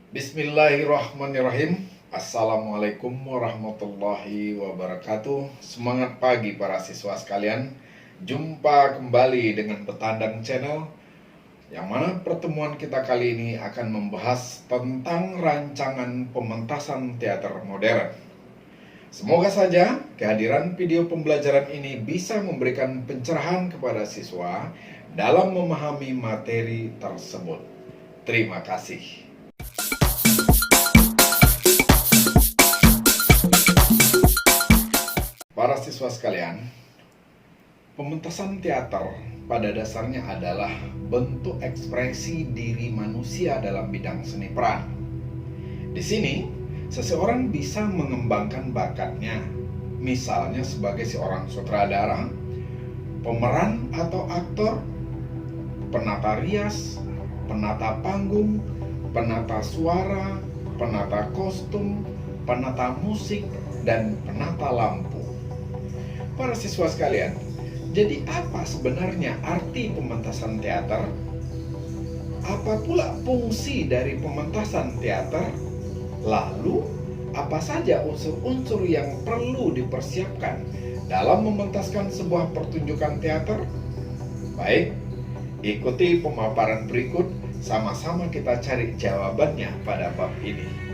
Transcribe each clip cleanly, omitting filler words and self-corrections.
Bismillahirrahmanirrahim. Assalamualaikum warahmatullahi wabarakatuh. Semangat pagi para siswa sekalian. Jumpa kembali dengan Betandang Channel, yang mana pertemuan kita kali ini akan membahas tentang rancangan pementasan teater modern. Semoga saja kehadiran video pembelajaran ini bisa memberikan pencerahan kepada siswa dalam memahami materi tersebut. Terima kasih. Para siswa sekalian, pementasan teater pada dasarnya adalah bentuk ekspresi diri manusia dalam bidang seni peran. Di sini, seseorang bisa mengembangkan bakatnya, misalnya sebagai seorang sutradara, pemeran atau aktor, penata rias, penata panggung, penata suara, penata kostum, penata musik, dan penata lampu. Para siswa sekalian, jadi apa sebenarnya arti pementasan teater? Apa pula fungsi dari pementasan teater? Lalu, apa saja unsur-unsur yang perlu dipersiapkan dalam mementaskan sebuah pertunjukan teater? Baik, ikuti pemaparan berikut, sama-sama kita cari jawabannya pada bab ini.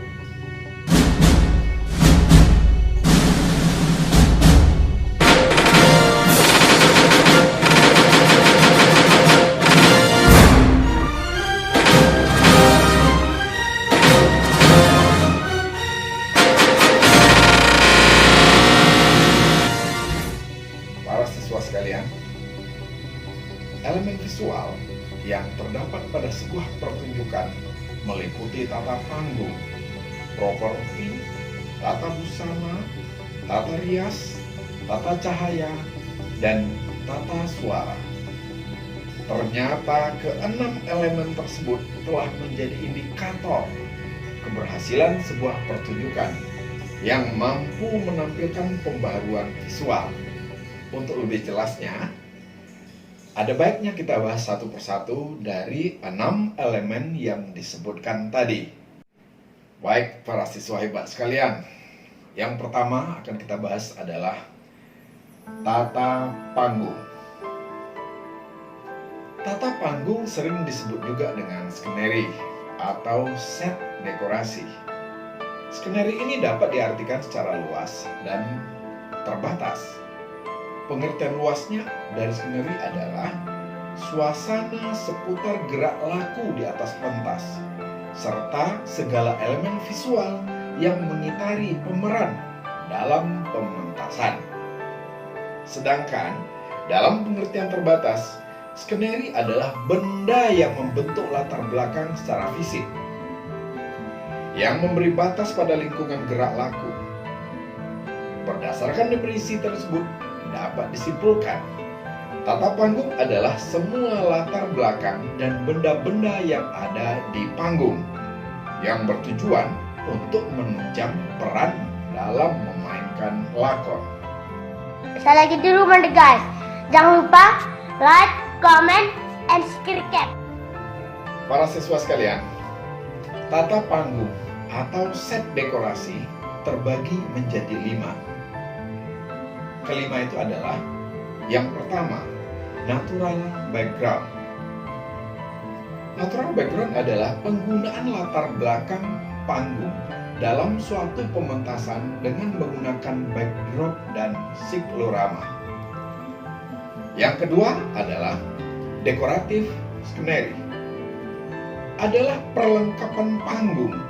Sekalian, elemen visual yang terdapat pada sebuah pertunjukan meliputi tata panggung, properti, tata busana, tata rias, tata cahaya, dan tata suara. Ternyata keenam elemen tersebut telah menjadi indikator keberhasilan sebuah pertunjukan yang mampu menampilkan pembaruan visual. Untuk lebih jelasnya, ada baiknya kita bahas satu persatu dari 6 elemen yang disebutkan tadi. Baik para siswa hebat sekalian, yang pertama akan kita bahas adalah tata panggung. Tata panggung sering disebut juga dengan skeneri atau set dekorasi. Skeneri ini dapat diartikan secara luas dan terbatas. Pengertian luasnya dari skeneri adalah suasana seputar gerak laku di atas pentas, serta segala elemen visual yang mengitari pemeran dalam pementasan. Sedangkan dalam pengertian terbatas, skeneri adalah benda yang membentuk latar belakang secara fisik, yang memberi batas pada lingkungan gerak laku. Berdasarkan definisi tersebut, dapat disimpulkan, tata panggung adalah semua latar belakang dan benda-benda yang ada di panggung yang bertujuan untuk menunjang peran dalam memainkan lakon. Sekali lagi dulu guys, jangan lupa like, comment, and subscribe. Para siswa sekalian, tata panggung atau set dekorasi terbagi menjadi 5. Kelima itu adalah yang pertama, natural background. Natural background adalah penggunaan latar belakang panggung dalam suatu pementasan dengan menggunakan backdrop dan siklorama. Yang kedua adalah dekoratif skeneri. Adalah perlengkapan panggung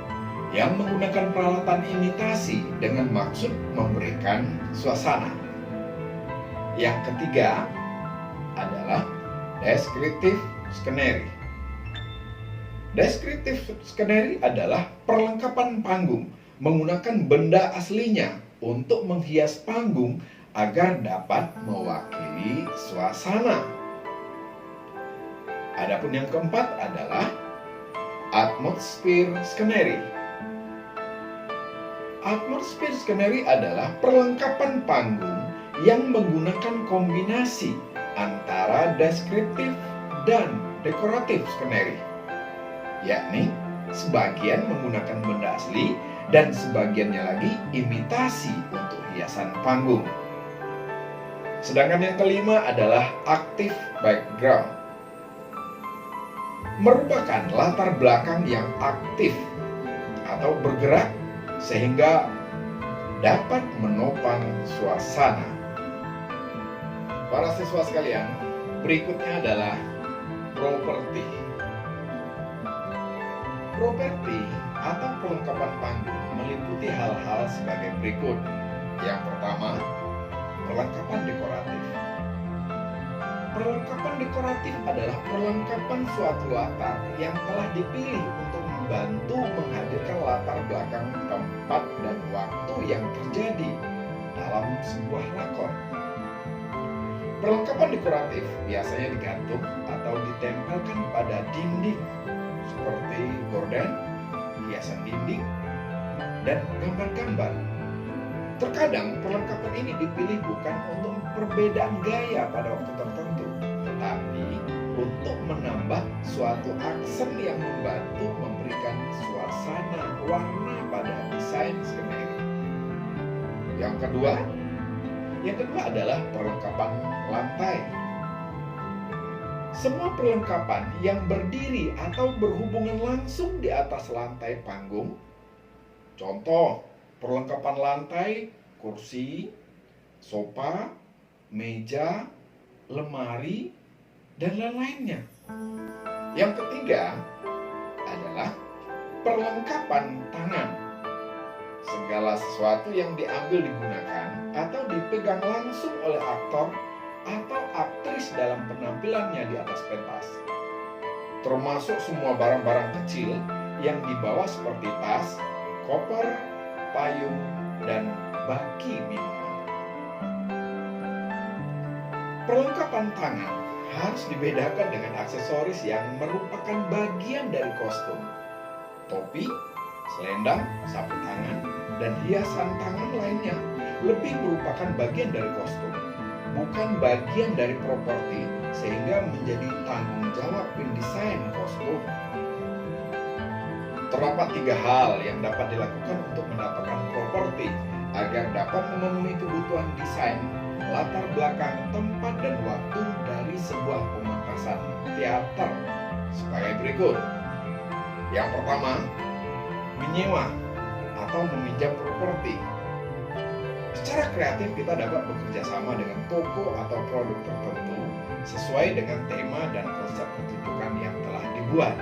yang menggunakan peralatan imitasi dengan maksud memberikan suasana. Yang ketiga adalah deskriptif skeneri. Deskriptif skeneri adalah perlengkapan panggung menggunakan benda aslinya untuk menghias panggung agar dapat mewakili suasana. Adapun yang keempat adalah atmosfer skeneri. Atmosfer skeneri adalah perlengkapan panggung yang menggunakan kombinasi antara deskriptif dan dekoratif skeneri, yakni sebagian menggunakan benda asli, dan sebagiannya lagi imitasi untuk hiasan panggung. Sedangkan yang kelima adalah active background. Merupakan latar belakang yang aktif atau bergerak sehingga dapat menopang suasana. Para siswa sekalian, berikutnya adalah properti. Properti atau perlengkapan panggung meliputi hal-hal sebagai berikut. Yang pertama, perlengkapan dekoratif. Perlengkapan dekoratif adalah perlengkapan suatu latar yang telah dipilih untuk membantu menghadirkan latar belakang tempat dan waktu yang terjadi dalam sebuah lakon. Perlengkapan dekoratif biasanya digantung atau ditempelkan pada dinding seperti gorden, hiasan dinding, dan gambar-gambar. Terkadang perlengkapan ini dipilih bukan untuk perbedaan gaya pada waktu tertentu, tetapi untuk menambah suatu aksen yang membantu memberikan suasana warna pada desain skenario. Yang kedua adalah perlengkapan lantai. Semua perlengkapan yang berdiri atau berhubungan langsung di atas lantai panggung, contoh perlengkapan lantai, kursi, sofa, meja, lemari, dan lain-lainnya. Yang ketiga adalah perlengkapan tangan. Segala sesuatu yang diambil digunakan atau dipegang langsung oleh aktor atau aktris dalam penampilannya di atas pentas. Termasuk semua barang-barang kecil yang dibawa seperti tas, koper, payung, dan baki minuman. Perlengkapan tangan harus dibedakan dengan aksesoris yang merupakan bagian dari kostum. Topi, selendang, sapu tangan, dan hiasan tangan lainnya lebih merupakan bagian dari kostum, bukan bagian dari properti, sehingga menjadi tanggung jawab pendesain kostum. Terdapat 3 hal yang dapat dilakukan untuk mendapatkan properti agar dapat memenuhi kebutuhan desain, latar belakang, tempat, dan waktu dari sebuah pementasan teater sebagai berikut. Yang pertama, menyewa atau meminjam properti. Secara kreatif kita dapat bekerja sama dengan toko atau produk tertentu sesuai dengan tema dan konsep pertunjukan yang telah dibuat.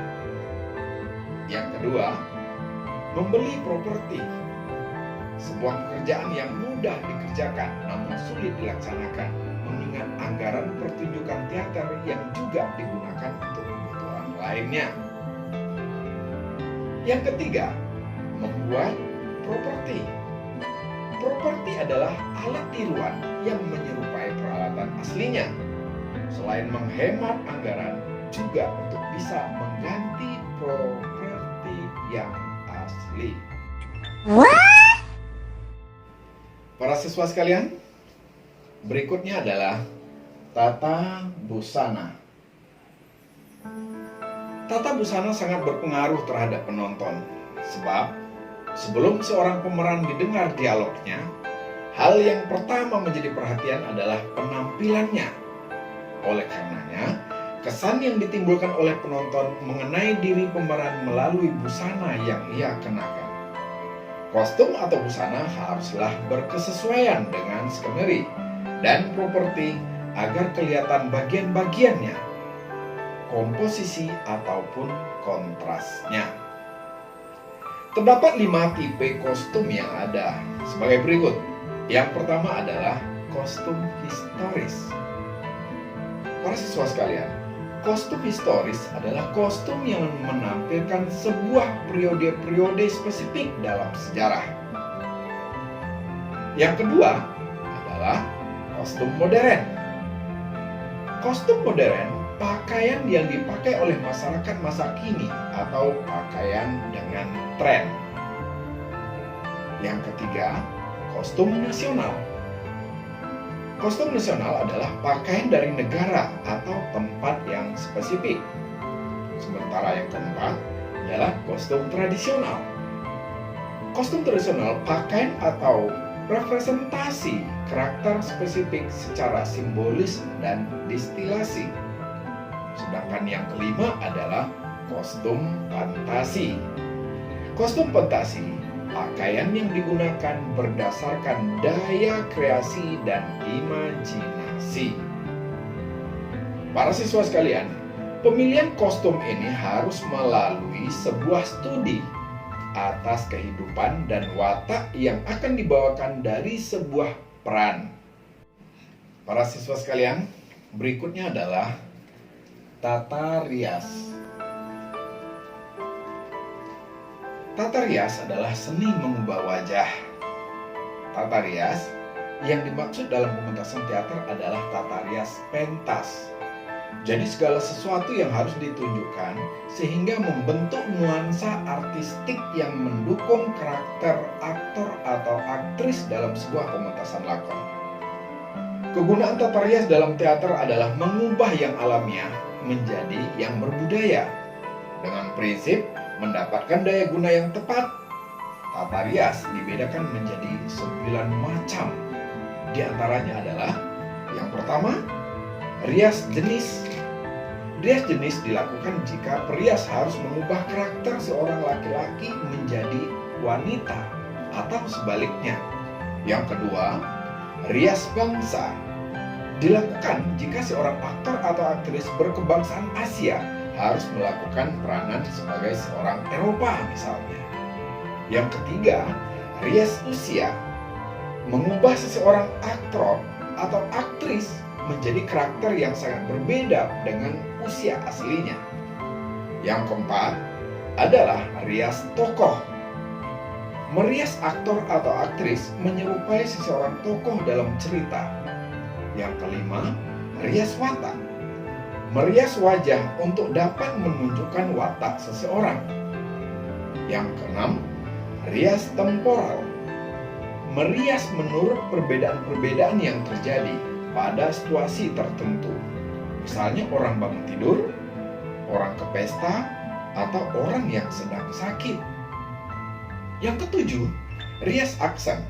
Yang kedua, membeli properti. Sebuah pekerjaan yang mudah dikerjakan namun sulit dilaksanakan mengingat anggaran pertunjukan teater yang juga digunakan untuk kebutuhan lainnya. Yang ketiga, membuat properti. Properti adalah alat tiruan yang menyerupai peralatan aslinya. Selain menghemat anggaran, juga untuk bisa mengganti properti yang asli. What? Para siswa sekalian, berikutnya adalah tata busana. Tata busana sangat berpengaruh terhadap penonton, sebab sebelum seorang pemeran didengar dialognya, hal yang pertama menjadi perhatian adalah penampilannya. Oleh karenanya, kesan yang ditimbulkan oleh penonton mengenai diri pemeran melalui busana yang ia kenakan. Kostum atau busana haruslah berkesesuaian dengan skenario dan properti agar kelihatan bagian-bagiannya, komposisi ataupun kontrasnya. Terdapat 5 tipe kostum yang ada sebagai berikut. Yang pertama adalah kostum historis. Para siswa sekalian, kostum historis adalah kostum yang menampilkan sebuah periode-periode spesifik dalam sejarah. Yang kedua adalah kostum modern. Kostum modern, pakaian yang dipakai oleh masyarakat masa kini atau pakaian dengan tren. Yang ketiga, kostum nasional. Kostum nasional adalah pakaian dari negara atau tempat yang spesifik. Sementara yang keempat, adalah kostum tradisional. Kostum tradisional pakaian atau representasi karakter spesifik secara simbolis dan distilasi. Sedangkan yang kelima adalah kostum fantasi. Kostum fantasi, pakaian yang digunakan berdasarkan daya kreasi dan imajinasi. Para siswa sekalian, pemilihan kostum ini harus melalui sebuah studi atas kehidupan dan watak yang akan dibawakan dari sebuah peran. Para siswa sekalian, berikutnya adalah tata rias. Tata rias adalah seni mengubah wajah. Tata rias yang dimaksud dalam pementasan teater adalah tata rias pentas. Jadi segala sesuatu yang harus ditunjukkan sehingga membentuk nuansa artistik yang mendukung karakter aktor atau aktris dalam sebuah pementasan lakon. Kegunaan tata rias dalam teater adalah mengubah yang alamiah menjadi yang berbudaya dengan prinsip mendapatkan daya guna yang tepat. Tata rias dibedakan menjadi 9 macam. Di antaranya adalah yang pertama, rias jenis. Rias jenis dilakukan jika perias harus mengubah karakter seorang laki-laki menjadi wanita atau sebaliknya. Yang kedua, rias bangsa. Dilakukan jika seorang aktor atau aktris berkebangsaan Asia harus melakukan peranan sebagai seorang Eropa misalnya. Yang ketiga, rias usia. Mengubah seseorang aktor atau aktris menjadi karakter yang sangat berbeda dengan usia aslinya. Yang keempat adalah rias tokoh. Merias aktor atau aktris menyerupai seseorang tokoh dalam cerita. Yang kelima, rias watak. Merias wajah untuk dapat menunjukkan watak seseorang. Yang keenam, rias temporal. Merias menurut perbedaan-perbedaan yang terjadi pada situasi tertentu. Misalnya orang bangun tidur, orang ke pesta, atau orang yang sedang sakit. Yang ketujuh, rias aksen.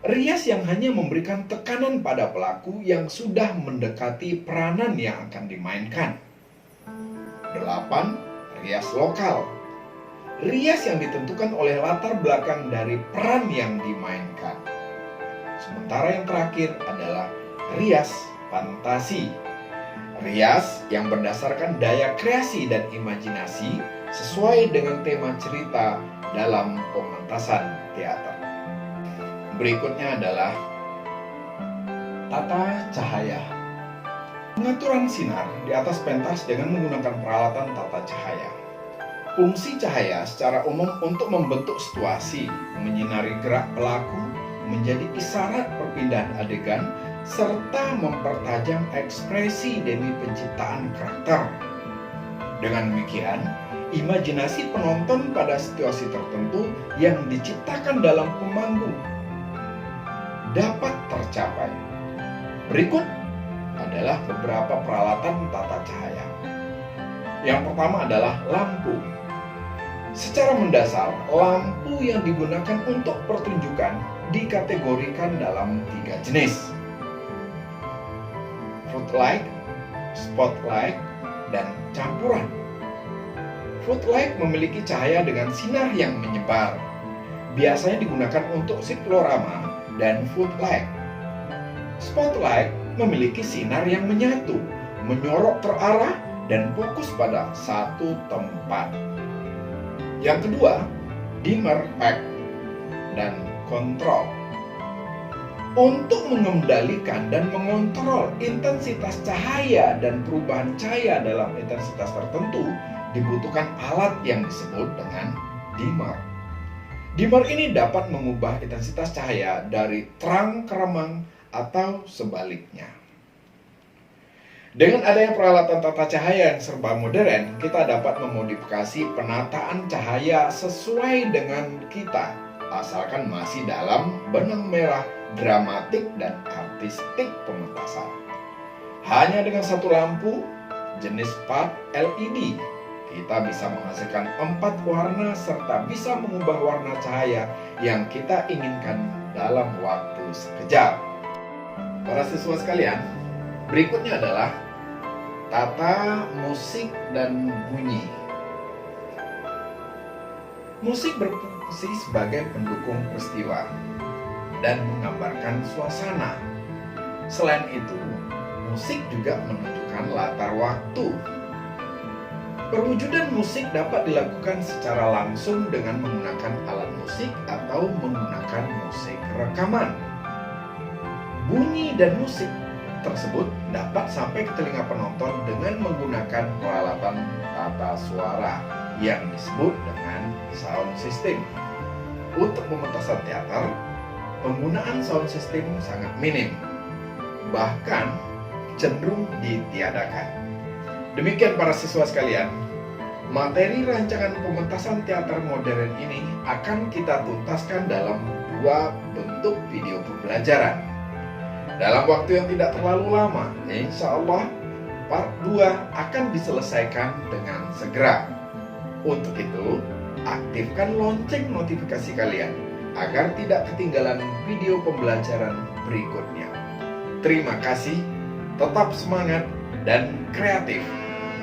Rias yang hanya memberikan tekanan pada pelaku yang sudah mendekati peranan yang akan dimainkan. 8. Rias lokal. Rias yang ditentukan oleh latar belakang dari peran yang dimainkan. Sementara yang terakhir adalah rias fantasi. Rias yang berdasarkan daya kreasi dan imajinasi sesuai dengan tema cerita dalam pementasan teater. Berikutnya adalah tata cahaya. Pengaturan sinar di atas pentas dengan menggunakan peralatan tata cahaya. Fungsi cahaya secara umum untuk membentuk situasi, menyinari gerak pelaku, menjadi isyarat perpindahan adegan, serta mempertajam ekspresi demi penciptaan karakter. Dengan demikian, imajinasi penonton pada situasi tertentu yang diciptakan dalam pemanggung dapat tercapai. Berikut adalah beberapa peralatan tata cahaya. Yang pertama adalah lampu. Secara mendasar, lampu yang digunakan untuk pertunjukan dikategorikan dalam 3 jenis: footlight, spotlight, dan campuran. Footlight memiliki cahaya dengan sinar yang menyebar. Biasanya digunakan untuk siklorama dan footlight. Spotlight memiliki sinar yang menyatu, menyorot terarah, dan fokus pada satu tempat. Yang kedua, dimmer pack dan kontrol. Untuk mengendalikan dan mengontrol intensitas cahaya dan perubahan cahaya dalam intensitas tertentu, dibutuhkan alat yang disebut dengan dimmer. Dimmer ini dapat mengubah intensitas cahaya dari terang ke remang atau sebaliknya. Dengan adanya peralatan tata cahaya yang serba modern, kita dapat memodifikasi penataan cahaya sesuai dengan kita, asalkan masih dalam benang merah dramatik dan artistik pementasan. Hanya dengan satu lampu jenis part LED kita bisa menghasilkan 4 warna serta bisa mengubah warna cahaya yang kita inginkan dalam waktu sekejap. Para siswa sekalian, berikutnya adalah tata musik dan bunyi. Musik berfungsi sebagai pendukung peristiwa dan menggambarkan suasana. Selain itu, musik juga menunjukkan latar waktu. Perwujudan musik dapat dilakukan secara langsung dengan menggunakan alat musik atau menggunakan musik rekaman. Bunyi dan musik tersebut dapat sampai ke telinga penonton dengan menggunakan peralatan tata suara yang disebut dengan sound system. Untuk pementasan teater, penggunaan sound system sangat minim, bahkan cenderung ditiadakan. Demikian para siswa sekalian, materi rancangan pementasan teater modern ini akan kita tuntaskan dalam 2 bentuk video pembelajaran. Dalam waktu yang tidak terlalu lama, insya Allah part 2 akan diselesaikan dengan segera. Untuk itu, aktifkan lonceng notifikasi kalian agar tidak ketinggalan video pembelajaran berikutnya. Terima kasih, tetap semangat dan kreatif.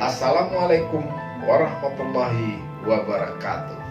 Assalamualaikum warahmatullahi wabarakatuh.